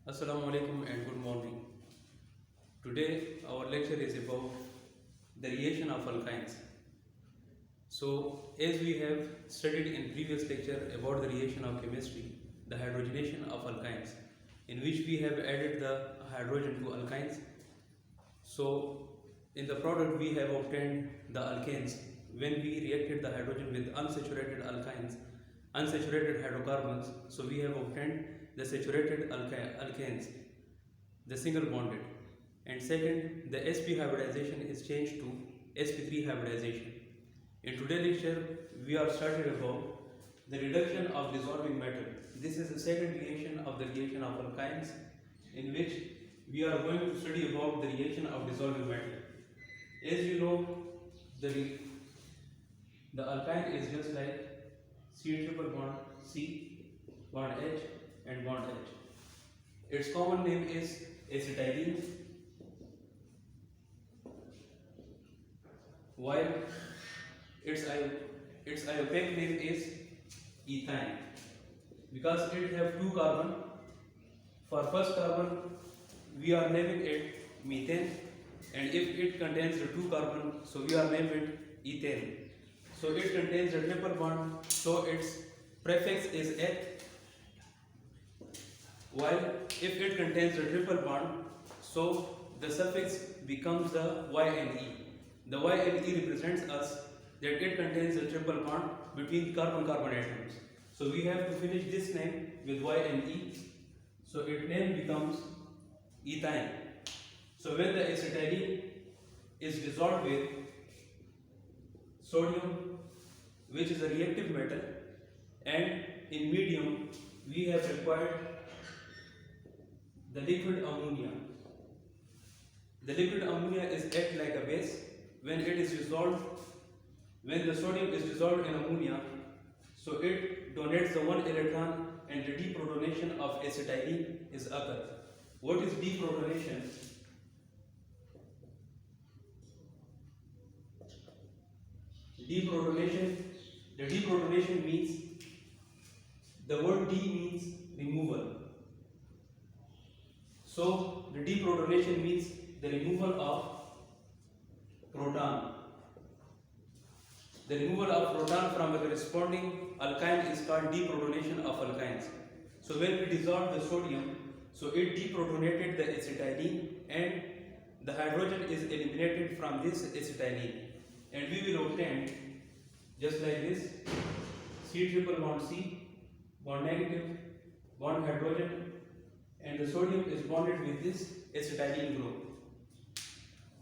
Assalamu alaikum and good morning. Today our lecture is about the reaction of alkynes. So as we have studied in previous lecture about the reaction of chemistry, the hydrogenation of alkynes, in which we have added the hydrogen to alkynes. So in the product we have obtained the alkanes when we reacted the hydrogen with unsaturated alkynes, unsaturated hydrocarbons. So we have obtained the saturated alkanes, the single bonded. And second, the sp hybridization is changed to sp3 hybridization. In today's lecture, we are started about the reduction of dissolving matter. This is the second reaction of the reaction of alkynes, in which we are going to study about the reaction of dissolving matter. As you know, the alkyne is just like C triple bond C, bond H and bond H. Its common name is acetylene, while its IUPAC name is ethane, because it have two carbon. For first carbon we are naming it methane, and if it contains the two carbon, so we are naming it ethane. So it contains a triple bond, so its prefix is H, while if it contains a triple bond, so the suffix becomes the YNE. The YNE represents us that it contains a triple bond between carbon-carbon atoms. So we have to finish this name with YNE. So its name becomes ethane. So when the acetylene is dissolved with sodium, which is a reactive metal, and in medium we have required the liquid ammonia. The liquid ammonia is act like a base. When it is dissolved, when the sodium is dissolved in ammonia, so it donates the one electron and the deprotonation of acetylene is occur. What is deprotonation? The deprotonation means, the word D means removal. So the deprotonation means the removal of proton. The removal of proton from the corresponding alkyne is called deprotonation of alkynes. So when we dissolve the sodium, so it deprotonated the acetylene and the hydrogen is eliminated from this acetylene, and we will obtain just like this C triple bond C, bond negative, bond hydrogen, and the sodium is bonded with this acetylene group.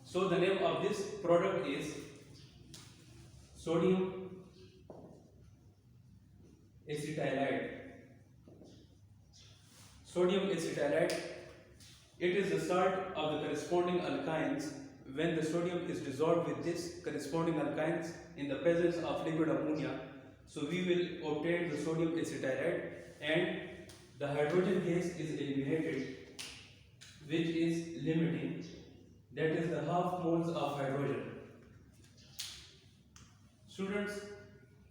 So the name of this product is sodium acetylide. Sodium acetylide, it is the salt of the corresponding alkynes when the sodium is dissolved with this corresponding alkynes in the presence of liquid ammonia. So we will obtain the sodium acetylide, and the hydrogen gas is eliminated, which is limiting, that is the half moles of hydrogen. Students,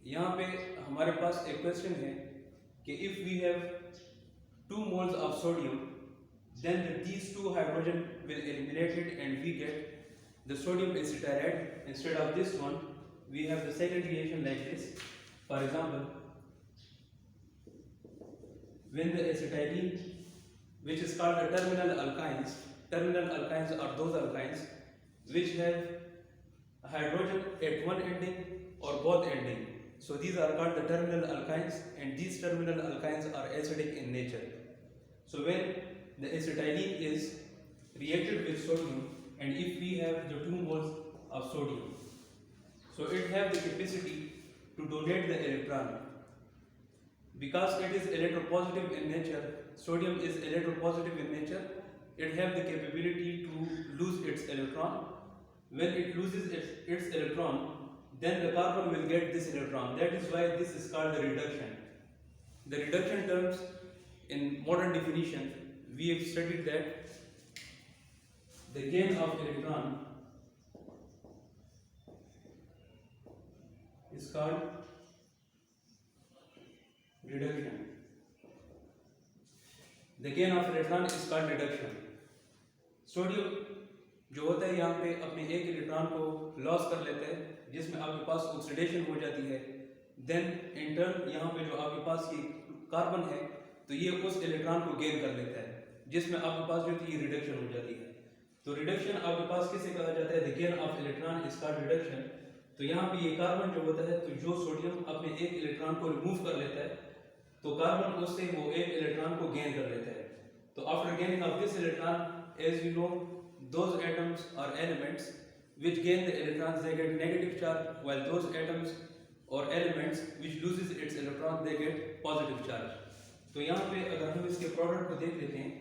यहाँ पे हमारे पास एक question है कि if we have 2 moles of sodium, then these two hydrogen will eliminate it and we get the sodium acetylide. Instead of this one, we have the second reaction like this. For example, when the acetylene, which is called the terminal alkynes are those alkynes which have hydrogen at one ending or both ending. So these are called the terminal alkynes, and these terminal alkynes are acidic in nature. So when the acetylene is reacted with sodium, and if we have the 2 moles of sodium, so it have the capacity to donate the electron. Because it is electropositive in nature, sodium is electropositive in nature, it have the capability to lose its electron. When it loses its electron, then the carbon will get this electron. That is why this is called the reduction. The reduction terms in modern definition, we have studied that the gain of electron is called reduction. The gain of electron is called reduction. Sodium जो होता है यहाँ पे अपने एक electron को loss कर लेता है, जिसमें आपके पास ऑक्सीडेशन हो जाती है। देन इन टर्न यहाँ पे जो आपके पास ये कार्बन है, तो ये उस इलेक्ट्रॉन को गेन कर लेता है, जिसमें आपके पास जो है रिडक्शन हो जाती है। तो रिडक्शन आपके पास किसे कहा जाता है? The gain of electron is called reduction. तो यहाँ पे ये कार्बन जो होता है, तो जो सोडियम अपने एक इलेक्ट्रॉन को रिमूव कर लेता है, तो कार्बन उससे वो एक इलेक्ट्रॉन को गेन कर लेता है। तो after gaining of this electron, as we know, those atoms or elements which gain the electrons, they get negative charge, while those atoms or elements which loses its electron, they get positive charge. तो यहाँ पे अगर हम इसके product को देख लेते हैं,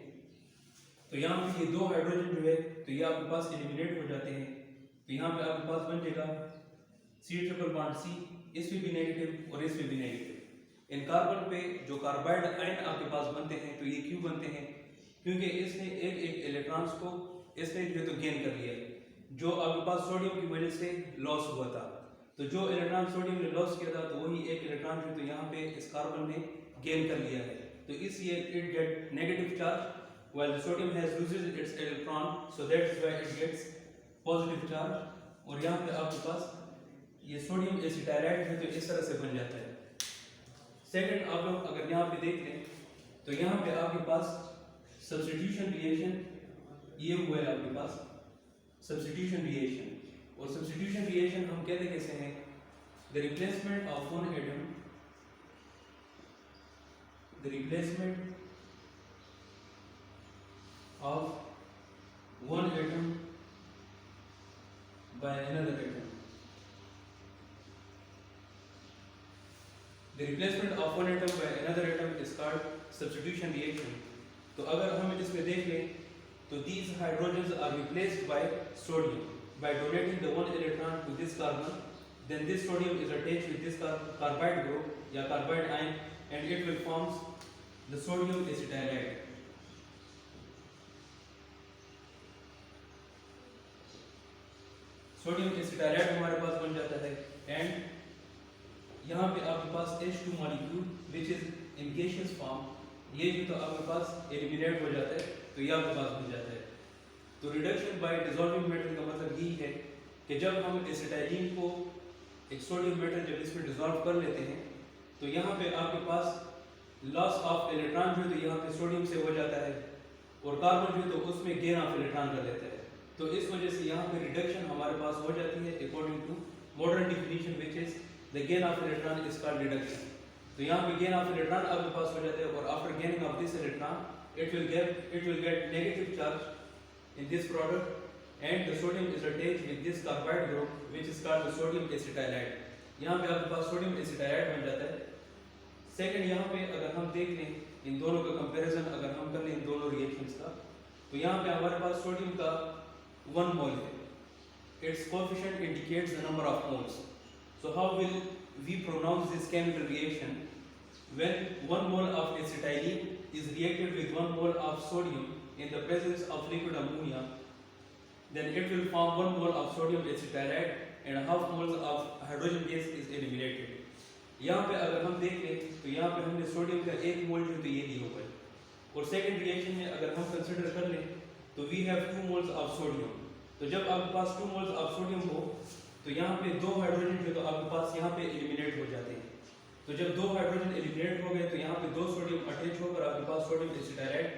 तो यहाँ पे ये दो हाइड्रोजन जो है, तो ये आपके पास एलिमिनेट हो जाते हैं। तो यहाँ पे आपके पास बन जाएगा C ट्रिपल बॉन्ड C, इसमें भी नेगेटिव और इसमें भी नेगेटिव। इन कार्बन पे जो कार्बाइड आयन आपके पास बनते हैं, तो ये क्यों बनते हैं? क्योंकि इसने एक एक इलेक्ट्रॉन्स को इसने जो तो गेन कर लिया, जो आपके पास सोडियम की वजह से लॉस हुआ था। तो जो इलेक्ट्रॉन सोडियम ने लॉस किया था, तो वही एक इलेक्ट्रॉन जो तो यहाँ पे इस कार्बन ने गेन कर लिया है। तो इसलिए it get negative charge, while the sodium has loses its electron, so that's why it gets positive charge। और यहाँ पे आपके पास ये सोडियम एसिटाइलाइड है, तो इस तरह से बन जाता है। सेकंड, आप लोग अगर यहाँ पे देख लें, तो यहाँ पे आपके पास सब्स्टिट्यूशन रिएक्शन ये हुआ है आपके पास सब्स्टिट्यूशन रिएक्शन। और सब्स्टिट्यूशन रिएक्शन हम कहते कैसे हैं? The replacement of one atom, the replacement of one atom by another atom, the replacement of one atom by another atom is called substitution reaction. तो अगर हम इसमें देख लें, तो these hydrogens are replaced by sodium by donating the one electron to this carbon, then this sodium is attached with this carbide group या carbide ion, and it will forms the sodium acetylide। Sodium acetylide हमारे पास बन जाता है। And यहाँ पे आपके पास H2 molecule which is in gaseous form, ये भी तो आपके पास एलिमिनेट हो जाता है, तो ये आपके पास बन जाता है। तो रिडक्शन बाय डिसॉल्विंग मेटल का मतलब यही है कि जब हम एसिटाइलिन को एक सोडियम मेटल जब इसमें डिसॉल्व कर लेते हैं, तो यहाँ पे आपके पास लॉस ऑफ इलेक्ट्रॉन जो है तो यहाँ पे सोडियम से हो जाता है, और कार्बन जो है तो उसमें गेन ऑफ इलेक्ट्रॉन कर लेता है। तो इस वजह से यहाँ पे रिडक्शन हमारे पास हो जाती है according to modern definition which is the gain of electron is called reduction. तो यहाँ पे गेन ऑफ इलेक्ट्रॉन आपके पास हो जाता है, और after gaining of this electron it will get negative charge in this product, and the sodium is attached with this carbide group which is called the sodium acetylide। यहाँ पे आपके पास sodium एसिटाइलाइड बन जाता है। सेकंड, यहाँ पे अगर हम देख लें इन दोनों का कंपैरिजन अगर हम कर लें इन दोनों रिएक्शंस का, तो यहाँ पे हमारे पास सोडियम का 1 मोल है, its coefficient indicates the number of moles। So how will we pronounce this chemical reaction? When 1 mole of acetylene is reacted with 1 mole of sodium in the presence of liquid ammonia, then it will form 1 mole of sodium acetylide and half moles of hydrogen gas is eliminated। यहाँ पे अगर हम देख लें, तो यहाँ पे हमने सोडियम का 1 मोल जो तो ये दिया हुआ है, और सेकंड रिएक्शन में अगर हम कंसिडर कर लें, तो we have 2 moles of sodium. तो जब आपके पास 2 मोल्स ऑफ सोडियम हो, तो यहाँ पे 2 हाइड्रोजन जो तो आपके पास यहाँ पे एलिमिनेट हो जाते हैं। तो जब 2 हाइड्रोजन एलिमिनेट हो गए, तो यहाँ पे 2 सोडियम अटैच होकर आपके पास सोडियम एसिटाइलाइड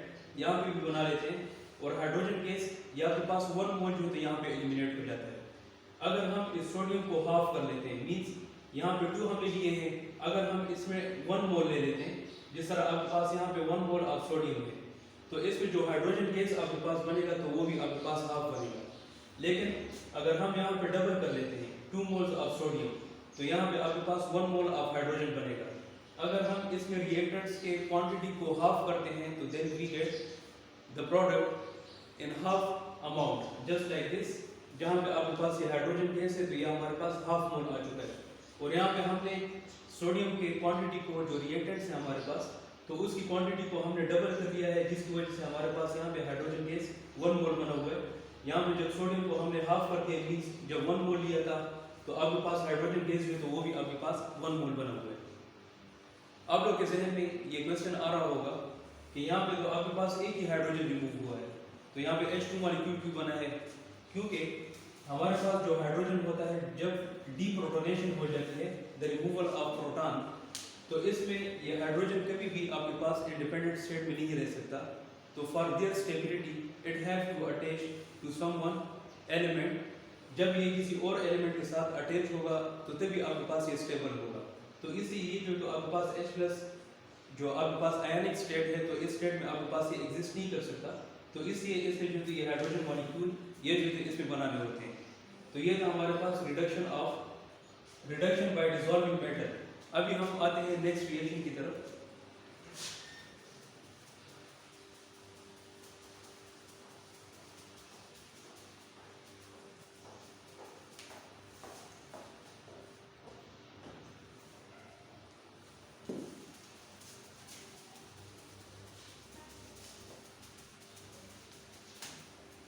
यहाँ पे भी बना लेते हैं, और हाइड्रोजन गैस ये आपके पास 1 मोल जो तो यहाँ पे एलिमिनेट हो जाता है। अगर हम इस सोडियम को हाफ कर लेते हैं, मींस यहाँ पे 2 हमने लिए हैं, अगर हम इसमें 1 मोल ले लेते हैं, जिस तरह आपके पास यहाँ पे 1 मोल ऑफ सोडियम है, तो इसमें जो हाइड्रोजन गैस आपके पास बनेगा तो वो भी आपके पास हाफ बनेगा। लेकिन अगर हम यहाँ पे डबल कर लेते हैं 2 मोल्स ऑफ सोडियम, तो यहाँ पे आपके पास 1 मोल ऑफ हाइड्रोजन बनेगा। अगर हम इसमें रिएक्टेंट्स के क्वांटिटी को हाफ करते हैं, तो then we get the product in half amount, just like this. जहाँ पे आपके पास ये हाइड्रोजन गैस है, तो ये हमारे पास हाफ मोल आ चुका है, और यहाँ पे हमने सोडियम के क्वांटिटी को जो रिएक्टेंट्स है हमारे पास, तो उसकी क्वांटिटी को हमने डबल कर दिया है, जिसकी वजह से हमारे पास यहाँ पे हाइड्रोजन गैस 1 मोल बना हुआ है। यहाँ पे जब सोडियम को हमने हाफ करके मींस जब 1 मोल लिया था, तो आपके पास हाइड्रोजन गैस जो है तो वो भी आपके पास 1 मोल बना हुआ है। आप लोग के जहन में ये क्वेश्चन आ रहा होगा कि यहाँ पे तो आपके पास एक ही हाइड्रोजन रिमूव हुआ है, तो यहाँ पे H2 मॉलिक्यूल क्यों बना है? क्योंकि हमारे पास जो हाइड्रोजन होता है जब डीप्रोटोनेशन हो जाती है, द रिमूवल ऑफ प्रोटॉन, तो इसमें ये हाइड्रोजन कभी भी आपके पास इंडिपेंडेंट स्टेट में नहीं रह सकता। तो for their stability it have to attach to someone element. जब ये किसी और एलिमेंट के साथ अटैच होगा तो तभी आपके पास ये स्टेबल होगा। तो इसीलिए जो तो आपके पास H+ जो आपके पास आयनिक स्टेट है, तो इस स्टेट में आपके पास ये एग्जिस्ट नहीं कर सकता। तो इसलिए इसमें जो ये हाइड्रोजन मॉलिक्यूल ये जो इसमें बनाने होते हैं। तो ये था हमारे पास रिडक्शन बाय डिसॉल्विंग मैटर। अभी हम आते हैं नेक्स्ट रिएक्शन की तरफ।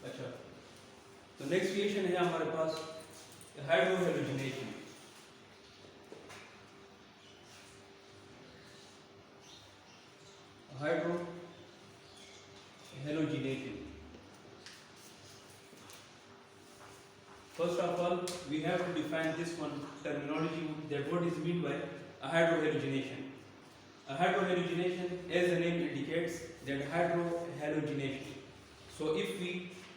अच्छा, तो नेक्स्ट रिएक्शन है हमारे पास hydrohalogenation. Hydrohalogenation, first of all we have to define this one terminology, that what is meant by a hydrohalogenation. A hydrohalogenation, as the name indicates, that hydrohalogenation. So if we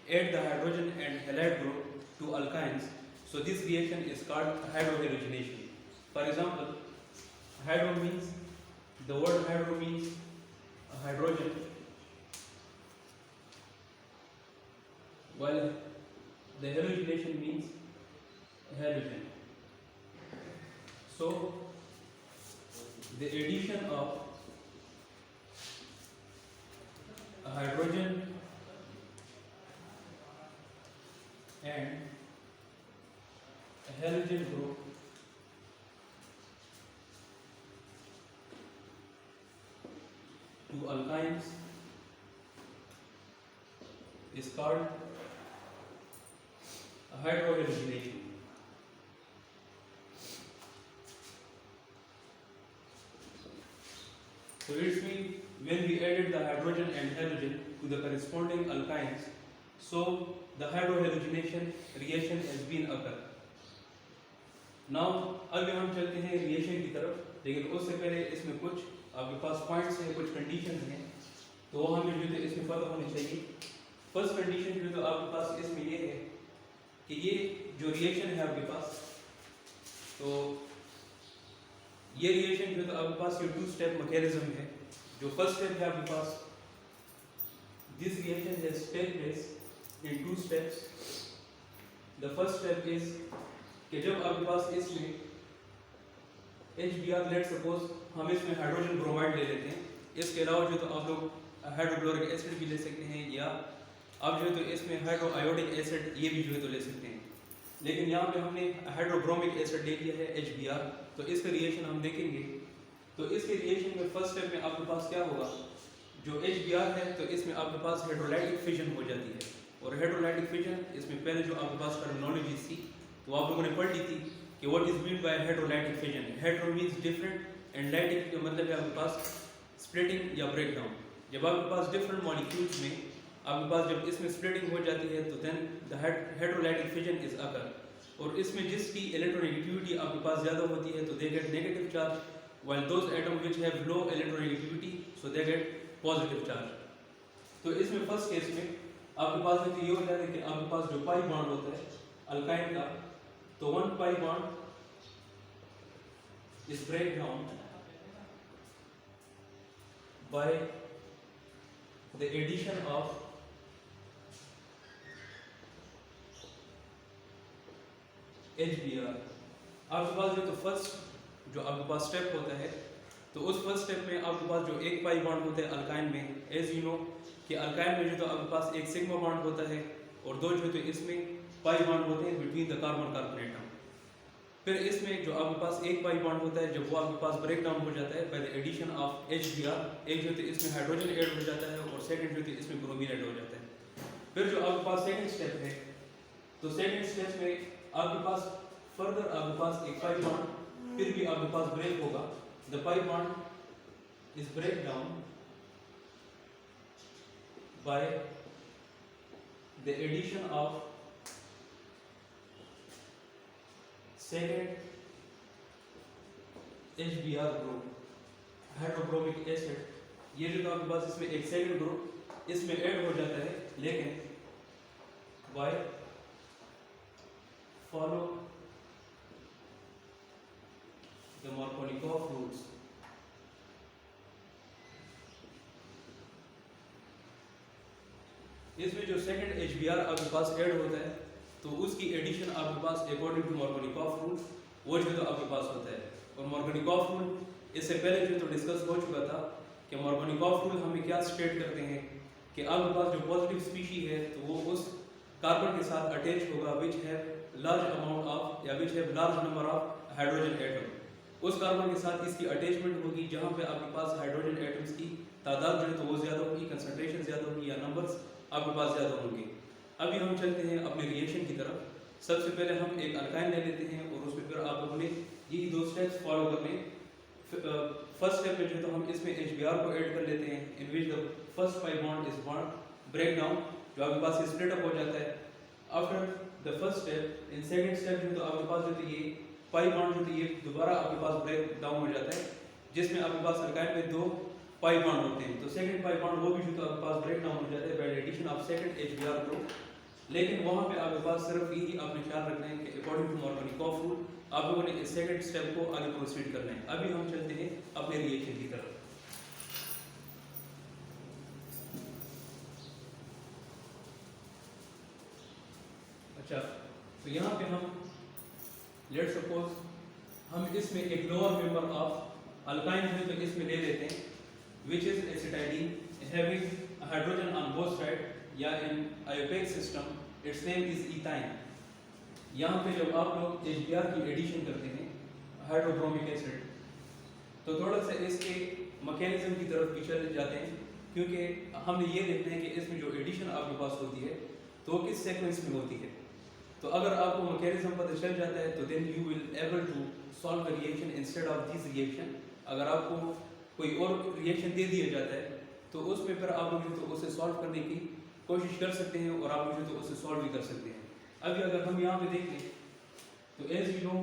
add the hydrogen and halide group to alkynes, so this reaction is called hydrohalogenation. For example, hydro means, the word hydro means hydrogen, while the halogenation means halogen. So the addition of a hydrogen and a halogen group to alkynes is called a hydrohalogenation. So it means when we added the hydrogen and halogen to the corresponding alkynes, so the hydrohalogenation reaction has been occurred. Now अभी हम चलते हैं reaction की तरफ, लेकिन उससे पहले इसमें कुछ आपके पास पॉइंट्स हैं, कुछ कंडीशंस हैं, तो वो हमें जो है इसमें पता होनी चाहिए। फर्स्ट कंडीशन जो है आपके पास इसमें ये है कि ये जो रिएक्शन है आपके पास, तो ये रिएक्शन जो है आपके पास ये 2-स्टेप मैकेनिज्म है। जो फर्स्ट स्टेप है आपके पास, this reaction has take place in 2 steps. The first step is कि जब आपके पास इसमें HBr, लेट सपोज हम इसमें हाइड्रोजन ब्रोमाइड ले लेते हैं, इसके अलावा जो तो आप लोग हाइड्रोक्लोरिक एसिड भी ले सकते हैं, या आप जो है तो इसमें हाइड्रो आयोडिक एसिड ये भी जो है तो ले सकते हैं। लेकिन यहाँ पे हमने हाइड्रोब्रोमिक एसिड ले लिया है HBr, तो इसका रिएक्शन हम देखेंगे। तो इसके रिएक्शन में फर्स्ट स्टेप में आपके पास क्या होगा, जो HBr है तो इसमें आपके पास हाइड्रोलाइटिक फिजन हो जाती है। और हाइड्रोलाइटिक फिजन, इसमें पहले जो आपके पास टर्मिनोलॉजी थी तो आप लोगों ने पढ़ ली थी कि what is mean by hydrolytic fission. Hydro means different and lytic का मतलब है आपके पास स्प्लिटिंग या ब्रेकडाउन। जब आपके पास डिफरेंट मॉलिक्यूल्स में आपके पास जब इसमें स्प्लिटिंग हो जाती है तो then the hydrolytic fission is occur. और इसमें जिसकी इलेक्ट्रोनेगेटिविटी आपके पास ज़्यादा होती है तो they get negative charge, while those atoms which have low electronegativity so they get positive charge. तो इसमें फर्स्ट केस में आपके पास तो ये होता है कि आपके पास जो पाई बॉन्ड होता है अल्काइन का, तो 1 pi bond is break down by the addition of HBr. आपके पास जो तो फर्स्ट जो आपके पास स्टेप होता है, तो उस फर्स्ट स्टेप में आपके पास जो 1 पाई बॉन्ड होता है अल्काइन में, एज यू नो कि अल्काइन में जो तो आपके पास एक सिग्मा बॉन्ड होता है और 2 जो तो इसमें पाई बॉन्ड होते हैं between the carbon carbon atom. फिर इसमें जो आपके पास 1 पाई बॉन्ड होता है, जब वो आपके पास ब्रेक डाउन हो जाता है by the addition of HBr, एक जो तो इसमें हाइड्रोजन ऐड हो जाता है और सेकंड जो तो इसमें ब्रोमीन ऐड हो जाता है। फिर जो आपके पास सेकंड स्टेप है, तो सेकंड स्टेप में आपके पास फर्दर आपके पास एक पाई बॉन्ड फिर भी आपके पास ब्रेक होगा, the pi bond is break down by the addition of second HBr group, hydrobromic acid. ये जो आपके पास इसमें एक सेकंड ग्रुप इसमें ऐड हो जाता है, लेकिन by follow the Markovnikov rules। इसमें जो सेकंड HBr आपके पास ऐड होता है तो उसकी एडिशन आपके पास अकॉर्डिंग टू Markovnikov रूल वो जो तो आपके पास होता है। और Markovnikov रूल इससे पहले जो तो डिस्कस हो चुका था कि Markovnikov रूल हमें क्या स्टेट करते हैं कि आपके पास जो पॉजिटिव स्पीशी है तो वो उस कार्बन के साथ अटैच होगा which have large amount of या which have large number of hydrogen atom. उस कार्बन के साथ इसकी अटैचमेंट होगी जहाँ पे आपके पास हाइड्रोजन एटम्स की तादाद जो है तो वो ज़्यादा होगी, कंसंट्रेशन ज़्यादा होगी या नंबर्स आपके पास ज़्यादा होंगे। अभी हम चलते हैं अपने रिएक्शन की तरफ। सबसे पहले हम एक अल्काइन ले लेते हैं और उसमें फिर आप लोगों ने यही दो स्टेप्स फॉलो करने। फर्स्ट स्टेप में जो तो हम इसमें HBr को ऐड कर लेते हैं in which the first pi bond is bond break down, जो आपके पास स्प्लिट अप हो जाता है। After the first step in second step जो तो आपके पास जो तो ये पाई बॉन्ड जो तो ये दोबारा आपके पास ब्रेक डाउन हो जाता है, जिसमें आपके पास अल्काइन में दो पाई बॉन्ड होते हैं। तो सेकंड पाई बॉन्ड वो भी जो तो आपके पास ब्रेक डाउन हो जाता है by addition of second HBr group. लेकिन वहाँ पे आपके पास सिर्फ यही आपने ख्याल रखना है कि अकॉर्डिंग टू Markovnikov रूल आप लोगों ने इस सेकंड स्टेप को आगे प्रोसीड करना है। अभी हम चलते हैं अपने रिएक्शन की तरफ। अच्छा, तो यहाँ पे हम लेट्स सपोज हम इसमें एक लोअर मेंबर ऑफ अल्काइन है तो इसमें ले लेते हैं which is acetylene having hydrogen on both side, या in IUPAC system its name is ethyne. यहाँ पे जब आप लोग HBr की एडिशन करते हैं हाइड्रोब्रोमिक एसिड तो थोड़ा सा इसके मैकेनिज्म की तरफ भी चले जाते हैं, क्योंकि हमने ये देखना है कि इसमें जो एडिशन आपके पास होती है तो किस सीक्वेंस में होती है। तो अगर आपको मैकेनिज्म पता चल जाता है तो then you will able to solve the reaction instead of this reaction. अगर आपको कोई और रिएक्शन दे दिया जाता है तो उसमें फिर आप लोग तो उसे सॉल्व करने की कोशिश कर सकते हैं और आप लोग तो उसे सॉल्व भी कर सकते हैं। अभी अगर हम यहाँ पे देखें तो एज यू नो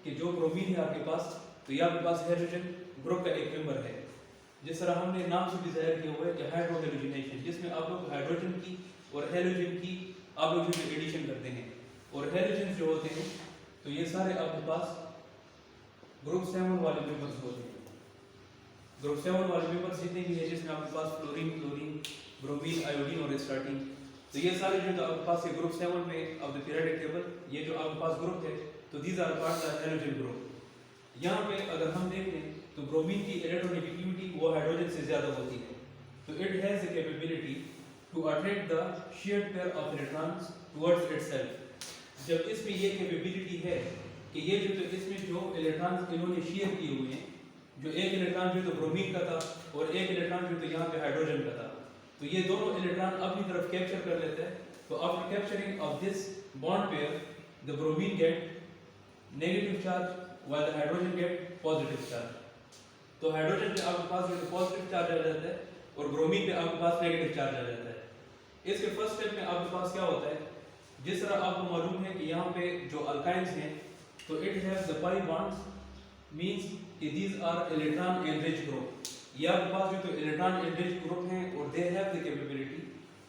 कि जो ब्रोमीन है आपके पास तो ये आपके पास हाइड्रोजन ग्रुप का एक मेंबर है, जिस तरह हमने नाम से भी जाहिर किया हुआ है कि हाइड्रोहेलोजिनेशन, जिसमें आप लोग हाइड्रोजन की और हेलोजन की आप लोग जो एडिशन करते हैं। और हेलोजन जो होते हैं तो ये सारे आपके पास ग्रुप 7 वाले मेंबर्स होते हैं। ग्रुप 7 वाले मेंबर्स जितने भी है जिसमें आपके पास फ्लोरीन, क्लोरीन, ब्रोमीन, आयोडीन और स्टार्टिन, तो ये सारे जो तो आपके पास ये ग्रुप 7 में ऑफ द पीरियोडिक टेबल ये जो आपके पास ग्रुप है तो these are part of halogen group. यहाँ पे अगर हम देखें तो ब्रोमीन की इलेक्ट्रोनेगेटिविटी वो हाइड्रोजन से ज्यादा होती है, तो it has the capability to attract the shared pair of electrons towards itself. जब इसमें ये कैपेबिलिटी है कि ये जो तो इसमें जो इलेक्ट्रॉन्स इन्होंने शेयर किए हुए हैं, जो एक इलेक्ट्रॉन जो तो ब्रोमीन का था और एक इलेक्ट्रॉन जो तो यहाँ पे हाइड्रोजन का था, तो ये दोनों इलेक्ट्रॉन अपनी तरफ कैप्चर कर लेते हैं। तो after capturing of this bond pair the bromine get negative charge while the hydrogen gate positive charge. तो हाइड्रोजन पे आपके पास जो पॉजिटिव चार्ज आ जाता है और ब्रोमीन पे आपके पास नेगेटिव चार्ज आ जाता है। इसके फर्स्ट स्टेप में आपके पास क्या होता है, जिस तरह आपको मालूम है कि यहाँ पे जो अल्काइंस हैं तो it has the pi bonds means कि these are electron enriched group. ये आपके पास जो तो इलेक्ट्रॉन एनरिच्ड ग्रुप हैं और they have the capability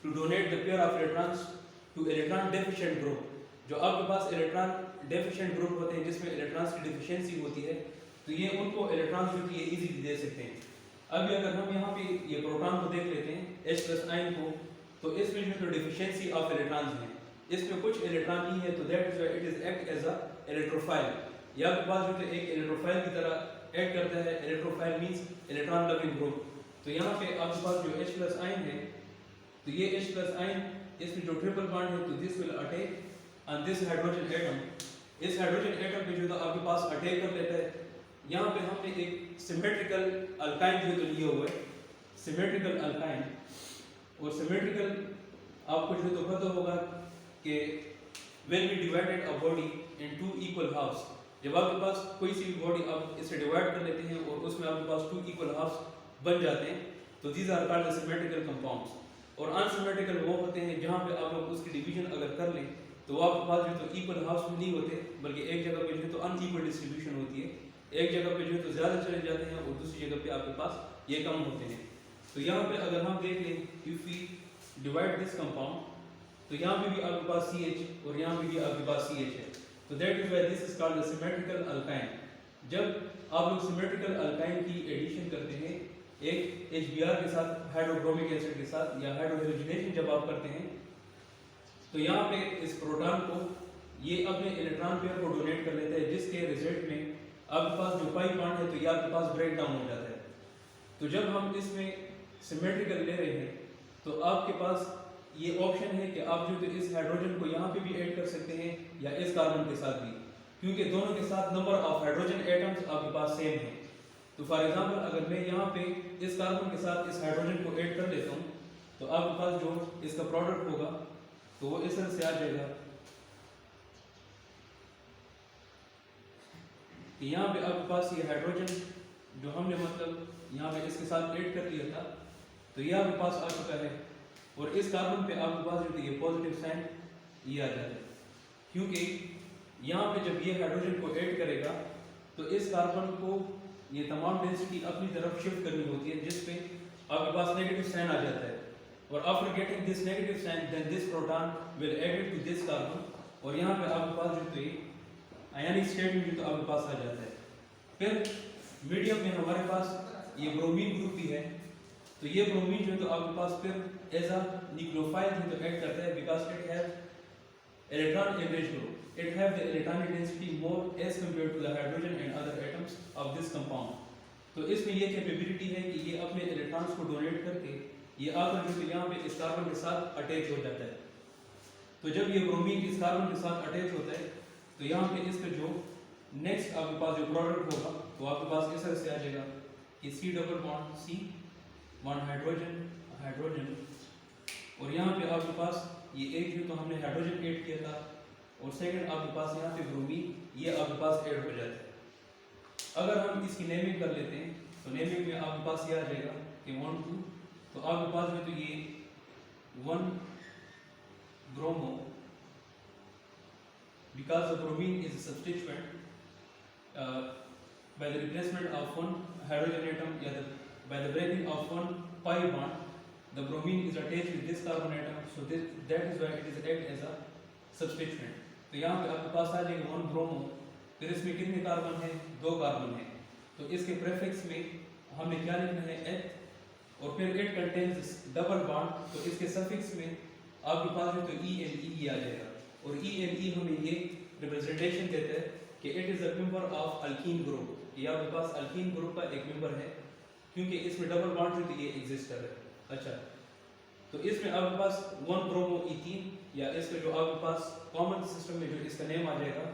to donate the pair of electrons to electron deficient group. जो आपके पास इलेक्ट्रॉन डेफिशिएंट ग्रुप होते हैं जिसमें इलेक्ट्रॉन्स की डिफिशिएंसी होती है तो ये उनको इलेक्ट्रॉन्स जो कि इजीली दे सकते हैं। अभी अगर हम यहाँ पे ये प्रोटॉन को देख लेते हैं H+ आयन को, तो इसमें जो तो डिफिशिएंसी ऑफ इलेक्ट्रॉन्स है, इसमें कुछ इलेक्ट्रॉन नहीं है, तो that is why it is act as a electrophile. ये आपके पास जो तो एक इलेक्ट्रोफाइल की तरह एक्ट करता है। Electrophile means electron loving group. तो यहाँ पे आपके पास जो H+ आयन है तो ये H+ आयन इसमें जो ट्रिपल बॉन्ड है तो this will attack on this hydrogen atom. इस हाइड्रोजन एटम पे जो तो आपके पास अटैक कर लेता है। यहाँ पे हमने एक सिमेट्रिकल अल्काइन जो तो लिया हुआ है, सिमेट्रिकल अल्काइन। और सिमेट्रिकल आपको जो तो पता होगा कि when we divided a body in two equal halves, जब आपके पास कोई सी बॉडी आप इसे डिवाइड कर लेते हैं और उसमें आपके पास 2 equal halves बन जाते हैं तो these are called the symmetrical compounds। और अनसिमेट्रिकल वो होते हैं जहाँ पे आप लोग उसकी डिवीजन अगर कर लें तो वो आपके पास जो है तो इक्वल हाफ्स में नहीं होते, बल्कि एक जगह पे जो है तो अनइक्वल डिस्ट्रीब्यूशन होती है। एक जगह पे जो है तो ज़्यादा चले जाते हैं और दूसरी जगह पे आपके पास ये कम होते हैं। तो यहाँ पे अगर हम देख लें, if we divide this compound, तो यहाँ पे भी आपके पास CH और यहाँ पे भी आपके पास CH है। तो that is why this is called the symmetrical alkyne. जब आप लोग सिमेट्रिकल अल्काइन की एडिशन करते हैं एक HBr के साथ, हाइड्रोक्रोमिक एसिड के साथ, या हाइड्रोजनेशन जब आप करते हैं, तो यहाँ पे इस प्रोटॉन को ये अपने इलेक्ट्रॉन पेयर को डोनेट कर लेता है, जिसके रिजल्ट में आपके पास जो पाई बॉन्ड है तो ये आपके पास ब्रेक डाउन हो जाता है। तो जब हम इसमें सिमेट्रिकल ले रहे हैं तो आपके पास ये ऑप्शन है कि आप जो तो इस हाइड्रोजन को यहाँ पे भी ऐड कर सकते हैं या इस कार्बन के साथ भी, क्योंकि दोनों के साथ नंबर ऑफ हाइड्रोजन एटम्स आपके पास सेम है। तो फॉर एग्जांपल अगर मैं यहाँ पे इस कार्बन के साथ इस हाइड्रोजन को ऐड कर लेता हूँ तो आपके पास जो इसका प्रोडक्ट होगा तो वो इस तरह से आ जाएगा कि यहाँ पे आपके पास ये हाइड्रोजन जो हमने मतलब यहाँ पे इसके साथ ऐड कर लिया था तो ये आपके पास आ चुका है, और इस कार्बन पे आपके पास जो ये पॉजिटिव साइन ये आ जाता है, क्योंकि यहाँ पे जब ये हाइड्रोजन को ऐड करेगा तो इस कार्बन को ये तमाम डेंसिटी अपनी तरफ शिफ्ट करनी होती है, जिस पे आपके पास नेगेटिव साइन आ जाता है। और after getting this negative sign then this proton will added to this carbon, और यहाँ पे आपके पास जो तो आयनिक स्टेट में जो तो आपके पास आ जाता है। फिर मीडियम में हमारे पास ये ब्रोमीन ग्रुप भी है, तो ये ब्रोमीन जो है तो आपके पास फिर एज अ न्यूक्लियोफाइल जो तो ऐड करता है, because it have electron average group, it have the electronic density more as compared to the hydrogen and other atoms of this compound। तो इसमें ये कैपेबिलिटी है कि ये अपने इलेक्ट्रॉन्स को डोनेट करके ये आकर जो यहाँ पे इस कार्बन के साथ अटैच हो जाता है। तो जब ये ब्रोमीन इस कार्बन के साथ अटैच होता है तो यहाँ पे इसका जो नेक्स्ट आपके पास जो प्रोडक्ट होगा तो आपके पास इस तरह से आ जाएगा कि C double bond C bond hydrogen hydrogen, और यहाँ पे आपके पास ये एक जो तो हमने हाइड्रोजन ऐड किया था और सेकंड आपके पास यहाँ पे ब्रोमीन ये आपके पास ऐड हो जाता है। अगर हम इसकी नेमिंग कर लेते हैं तो नेमिंग में आपके पास ये आ जाएगा कि 1 2, तो आपके पास में तो ये 1 bromo, because the bromine is a substituent by the replacement of one hydrogen atom, by the breaking of one pi bond, the bromine is attached with this carbon atom, so that is why it is act as a substituent। तो यहाँ पे आपके पास आ जाएगा 1 bromo, फिर इसमें कितने carbon है, 2 carbon है, तो इसके प्रेफिक्स में हमने क्या लिखना है H, और फिर इट कंटेन्स डबल बॉन्ड, तो इसके सफिक्स में आपके पास जो तो E आ जाएगा, और E हमें ये रिप्रेजेंटेशन देता है कि it is a member of alkyne group, ये आपके पास अल्कीन ग्रुप का एक मेंबर है, क्योंकि इसमें डबल बॉन्ड जो ये एग्जिस्ट कर रहा है। अच्छा, तो इसमें आपके पास 1 ब्रोमो इथीन, या इसका जो आपके पास कॉमन सिस्टम में जो इसका नेम आ जाएगा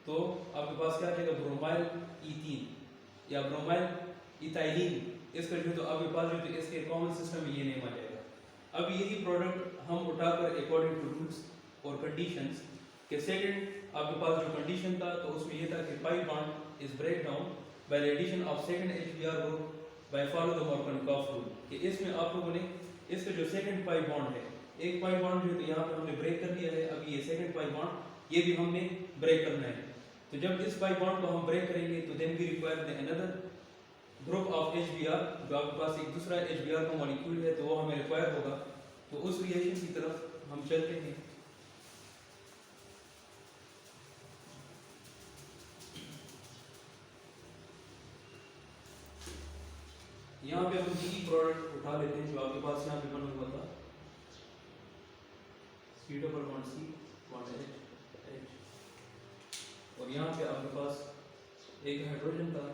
तो आपके पास क्या आ जाएगा, ब्रोमाइल इथीन या ब्रोमाइल इथाइलिन, इसका जो तो आपके पास जो तो इसके कॉमन सिस्टम में ये नेम आ जाएगा। अब यही प्रोडक्ट हम उठाकर अकॉर्डिंग टू रूल्स और कंडीशंस के सेकंड आपके पास जो कंडीशन था तो उसमें ये था कि pi bond is break down by the addition of second HBr group by follow the Markovnikov rule, कि इसमें आप लोगों ने इसका जो सेकंड पाई बॉन्ड है, एक पाई बॉन्ड जो तो यहाँ पे हमने ब्रेक कर दिया है, अभी ये सेकंड पाई बॉन्ड ये भी हमने ब्रेक करना है। तो जब इस पाई बॉन्ड को हम ब्रेक करेंगे तो then we require the another group of HBr, जो आपके पास एक दूसरा HBr का मॉलिक्यूल है तो वो हमें रिक्वायर होगा, तो उस रिएक्शन की तरफ हम चलते हैं। यहाँ पे हम D प्रोडक्ट उठा लेते हैं जो आपके पास यहाँ पे बना हुआ था, C double bond C bond H, और यहाँ पे आपके पास एक हाइड्रोजन था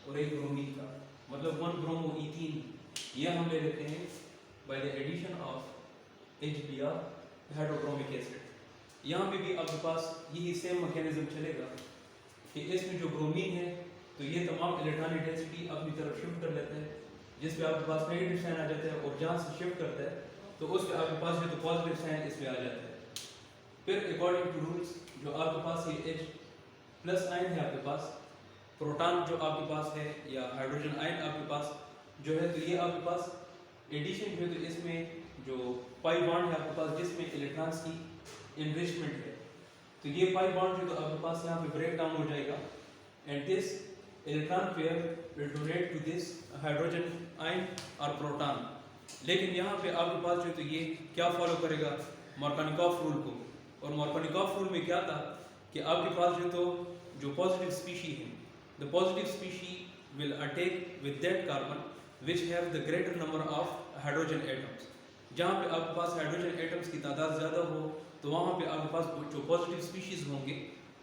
और एक ब्रोमीन था, मतलब 1 ब्रोमो इथीन, यह हम ले लेते हैं by the addition of HBr hydrobromic acid. यहाँ पे भी आपके पास यही सेम मैकेनिज्म चलेगा कि इसमें जो ब्रोमीन है तो ये तमाम इलेक्ट्रॉनिक डेंसिटी अपनी तरफ शिफ्ट कर लेता है, जिस पे आपके पास नेगेटिव साइन आ जाता है, और जहाँ से शिफ्ट करता है तो उस पे आपके पास जो तो पॉजिटिव साइन इस पे आ जाता है। फिर अकॉर्डिंग टू रूल्स जो आपके पास ये H प्लस आयन है, आपके पास प्रोटॉन जो आपके पास है या हाइड्रोजन आयन आपके पास जो है, तो ये आपके पास एडिशन जो है तो इसमें जो पाई बॉन्ड है आपके पास जिसमें इलेक्ट्रॉन्स की इनरिचमेंट है, तो ये पाई बॉन्ड जो तो आपके पास यहाँ पे ब्रेक डाउन हो जाएगा and this electron pair will donate to this hydrogen ion और प्रोटॉन। लेकिन यहाँ पे आपके पास जो तो ये क्या फॉलो करेगा, मार्कोनिकॉफ रूल को। और मार्कोनिकॉफ रूल में क्या था कि आपके पास जो पॉजिटिव स्पीशी है, the positive species will attack with that carbon which have the greater number of hydrogen atoms. जहाँ पे आपके पास हाइड्रोजन एटम्स की तादाद ज़्यादा हो तो वहाँ पे आपके पास जो पॉजिटिव स्पीशीज़ होंगे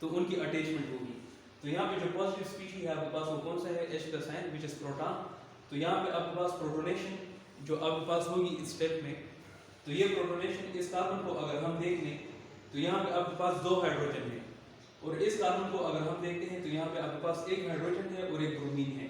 तो उनकी अटैचमेंट होगी। तो यहाँ पे जो पॉजिटिव स्पीशी है आपके पास वो कौन सा है, H+ ion which is proton. तो यहाँ पे आपके पास प्रोटोनेशन जो आपके पास होगी इस स्टेप में, तो ये प्रोटोनेशन इस कार्बन को अगर हम देख लें तो यहाँ पे आपके पास 2 हाइड्रोजन है, और इस कार्बन को अगर हम देखते हैं तो यहाँ पे आपके पास 1 हाइड्रोजन है और 1 ब्रोमीन है।